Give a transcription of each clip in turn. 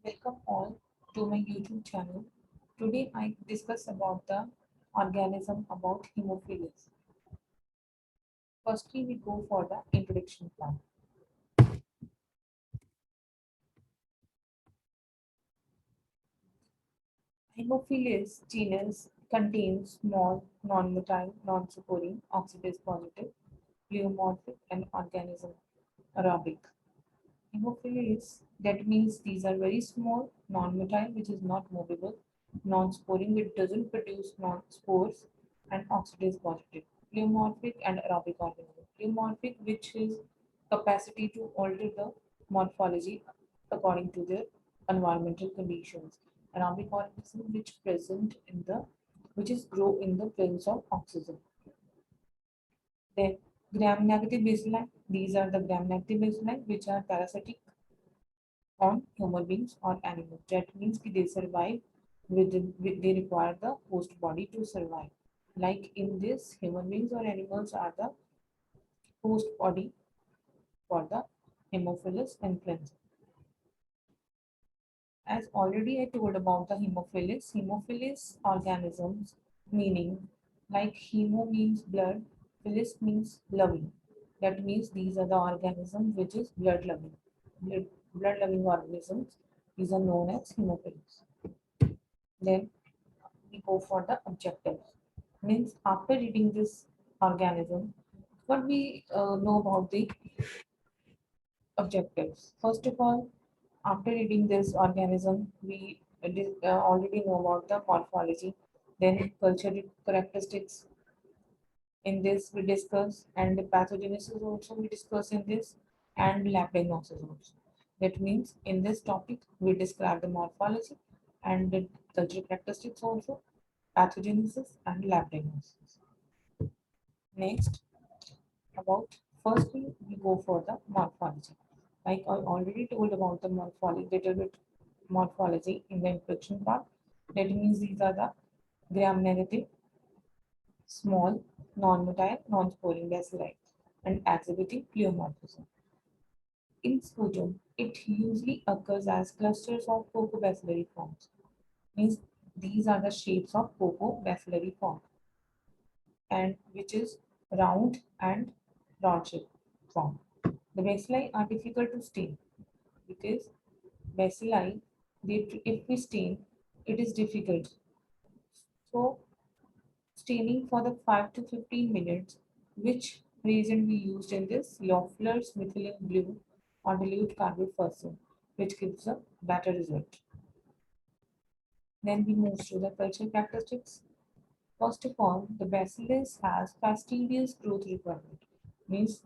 Welcome all to my YouTube channel. Today I discuss about the organism about Haemophilus. Firstly, we go for the introduction part. Haemophilus genus contains small, non-motile, non-supporting, oxidase-positive, pleomorphic, and organism aerobic. Haemophilus, that means these are very small, non-motile, which is not movable, non-sporing, which doesn't produce non-spores, and oxidase positive. Pleomorphic and aerobic organism. Pleomorphic, which is capacity to alter the morphology according to their environmental conditions. Aerobic organism, which is grow in the presence of oxygen. Then gram-negative baseline. These are the gram-negative baseline, which are parasitic on human beings or animals. That means that they survive they require the host body to survive. Like in this, human beings or animals are the host body for the Haemophilus influenza. As already I told about the Haemophilus organisms meaning like hemo means blood, philus means loving. That means these are the organisms which is blood loving. Blood loving organisms. These are known as Haemophilus. Then we go for the objectives. Means after reading this organism, what we know about the objectives. First of all, after reading this organism, we already know about the morphology, then cultural characteristics. In this, we discuss, and the pathogenesis also we discuss in this, and lab diagnosis also. That means in this topic, we describe the morphology and the cultural characteristics also, pathogenesis and lab diagnosis. Next, about firstly, we go for the morphology. Like I already told about the morphology, little bit morphology in the introduction part. That means these are the gram-negative, small, non-motile, non-sporing bacilli, and exhibiting pleomorphism. In sputum, it usually occurs as clusters of cocobacillary forms. Means these are the shapes of cocobacillary form, and which is round and rod shaped form. The bacilli are difficult to stain because bacilli, if we stain, it is difficult. So staining for the 5 to 15 minutes, which reagent we used in this? Loeffler's methylene blue or dilute carbopurcin, which gives a better result. Then we move to the culture characteristics. First of all, the bacillus has fastidious growth requirement. Means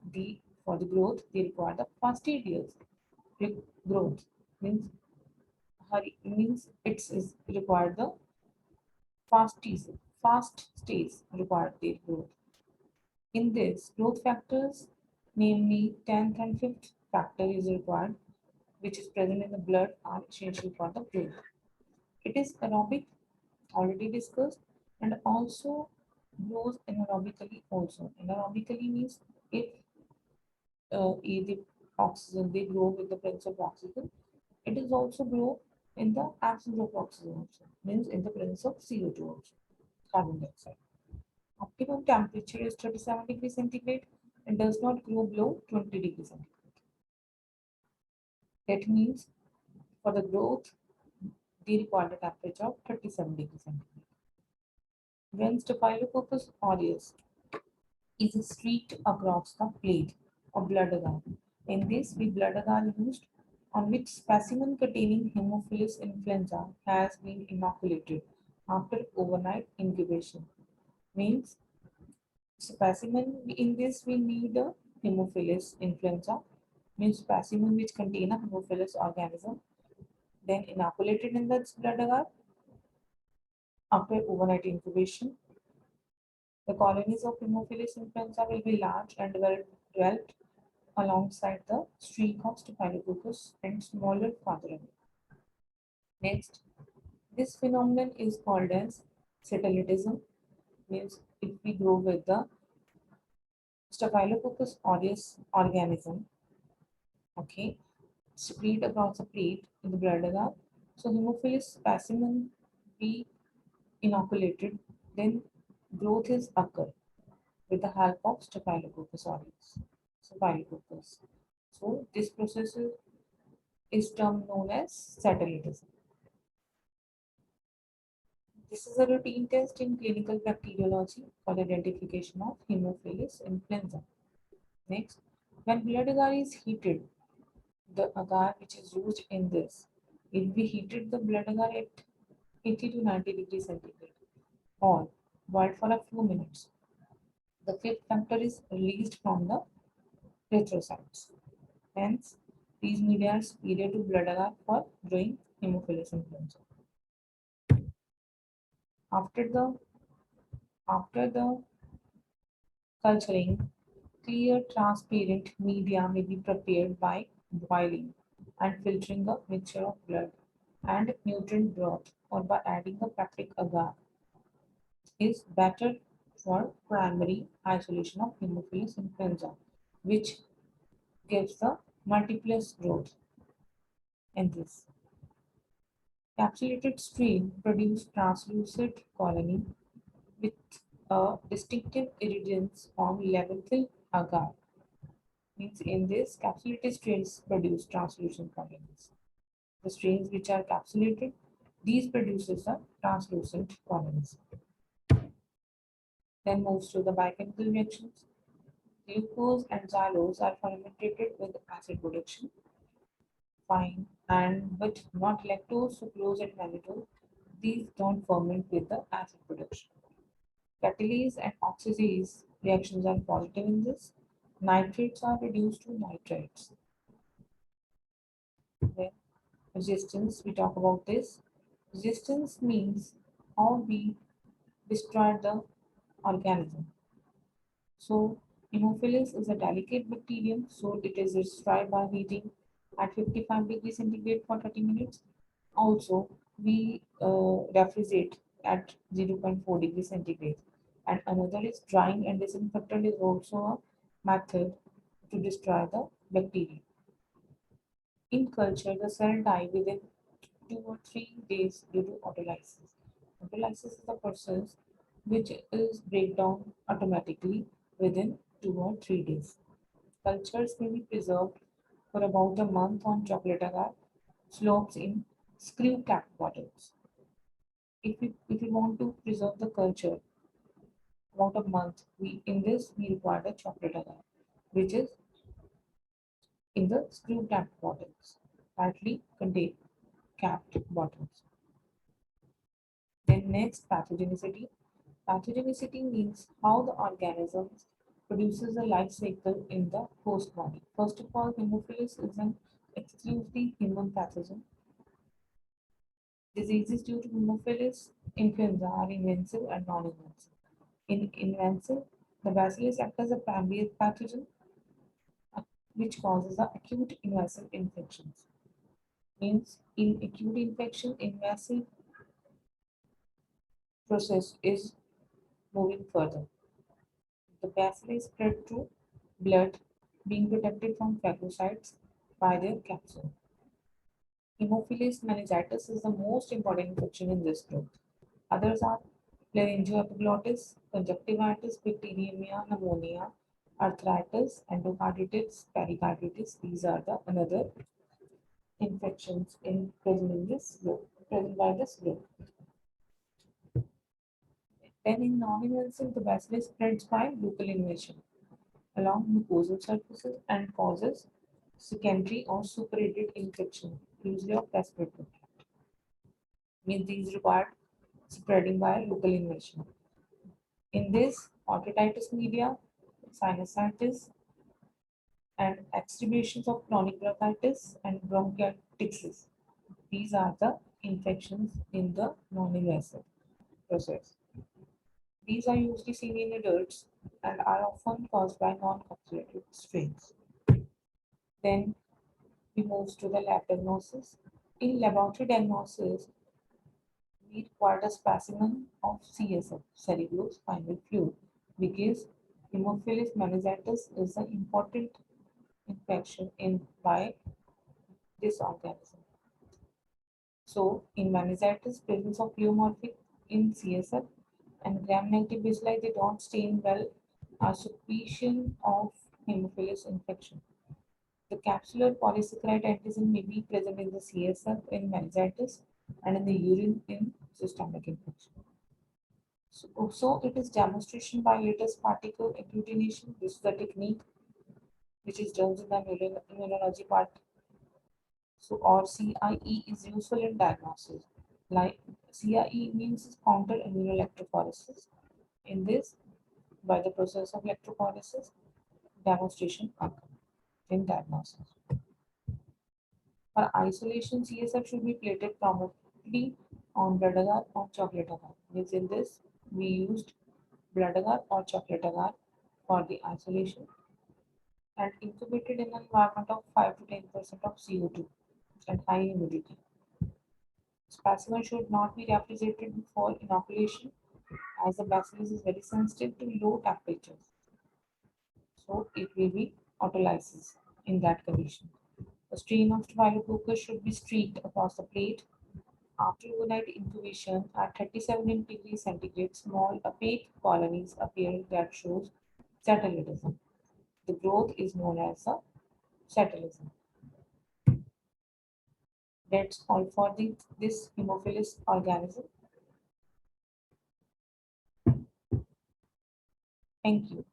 for the growth they require the fastidious growth. Means it's is required the fast stays required their growth. In this, growth factors, namely 10th and 5th factor is required, which is present in the blood, are essential for the growth. It is aerobic, already discussed, and also grows anaerobically also. Anaerobically means if the oxygen, they grow with the presence of oxygen. It is also grow in the absence of oxygen also, means in the presence of CO2 also, carbon dioxide. Optimum temperature is 37 degrees centigrade and does not grow below 20 degrees centigrade. That means for the growth, they require a temperature of 37 degrees centigrade. When Staphylococcus aureus is streaked across the plate of blood agar. In this, the blood agar used on which specimen containing Haemophilus influenza has been inoculated after overnight incubation. Means specimen in this we need a Haemophilus influenza, means specimen which contain a Haemophilus organism, then inoculated in the blood agar after overnight incubation. The colonies of Haemophilus influenza will be large and developed alongside the streak of Staphylococcus and smaller farther away. Next, this phenomenon is called as satellitism, means if we grow with the Staphylococcus aureus organism, okay, spread across the plate in the blood agar, So Haemophilus specimen be inoculated, then growth is occur with the help of Staphylococcus aureus. Staphylococcus. So this process is termed known as cytolysis. This is a routine test in clinical bacteriology for the identification of Haemophilus influenza. Next, when blood agar is heated, the agar which is used in this, if we heated the blood agar at 80 to 90 degrees centigrade or boiled for a few minutes, the fifth factor is released from the erythrocytes. Hence, these media are superior to blood agar for growing Haemophilus influenza. After the after the culturing, clear transparent media may be prepared by boiling and filtering a mixture of blood and nutrient broth or by adding a peptic agar is better for primary isolation of Haemophilus influenza, which gives the multiplus growth in this. Capsulated strain produce translucent colony with a distinctive iridescence on leventhal agar. Means in this, capsulated strains produce translucent colonies. The strains which are capsulated, these produces the translucent colonies. Then moves to the biochemical reactions. Glucose and xylose are fermented with acid production. Fine, and but not lactose, sucrose, and mannitol. These don't ferment with the acid production. Catalase and oxidase reactions are positive in this. Nitrates are reduced to nitrites. Then resistance, we talk about this. Resistance means how we destroy the organism. So Haemophilus is a delicate bacterium, so it is destroyed by heating at 55 degrees centigrade for 30 minutes. Also, we refrigerate at 0.4 degrees centigrade. And another is drying and disinfectant is also a method to destroy the bacteria. In culture, the cell die within 2 or 3 days due to autolysis. Autolysis is a process which is breakdown automatically within 2 or 3 days. Cultures may be preserved for about a month on chocolate agar slopes in screw cap bottles. If we want to preserve the culture about a month, we require the chocolate agar, which is in the screw cap bottles, partly contain capped bottles. Then next, pathogenicity. Pathogenicity means how the organism produces a life cycle in the host body. First of all, Haemophilus is an exclusively human pathogen. Diseases due to Haemophilus influenza are invasive and non-invasive. In invasive, the bacillus acts as a primary pathogen which causes the acute invasive infections. Means in acute infection, invasive process is moving further. The bacillus spread through blood, being protected from phagocytes by their capsule. Haemophilus meningitis is the most important infection in this group. Others are laryngoepiglottis, conjunctivitis, bacteremia, pneumonia, arthritis, endocarditis, pericarditis. These are the another infections in present in this group, present by this group. Then in non-invasive, the bacillus spreads by local invasion along mucosal surfaces and causes secondary or superadded infection, usually of respiratory tract. Means these require spreading by local invasion. In this, otitis media, sinusitis, and exacerbations of chronic bronchitis and bronchiectasis. These are the infections in the non-invasive process. These are usually seen in adults and are often caused by non-capsulated strains. Then we move to the lab diagnosis. In laboratory diagnosis, we required a specimen of CSF, cerebral spinal fluid, because Haemophilus meningitis is an important infection in by this organism. So in meningitis, presence of pleomorphic in CSF and gram-negative bacilli, they don't stain well, are suspicion of Haemophilus infection. The capsular polysaccharide antigen may be present in the CSF in meningitis and in the urine in systemic infection. So it is demonstration by latest particle agglutination. This is the technique which is done in the immunology part. So or CIE is useful in diagnosis. Like CIE means counter immunoelectrophoresis. In this, by the process of electrophoresis, demonstration occur in diagnosis. For isolation, CSF should be plated prominently on blood agar or chocolate agar. Means in this, we used blood agar or chocolate agar for the isolation and incubated in an environment of 5 to 10% of CO2 and high humidity. Specimen should not be refrigerated before inoculation as the bacillus is very sensitive to low temperatures. So it will be autolysis in that condition. The stream of Staphylococcus should be streaked across the plate. After overnight incubation at 37 degrees centigrade, small opaque colonies appear that shows cytolytism. The growth is known as a cytolytism. That's all for this Haemophilus organism. Thank you.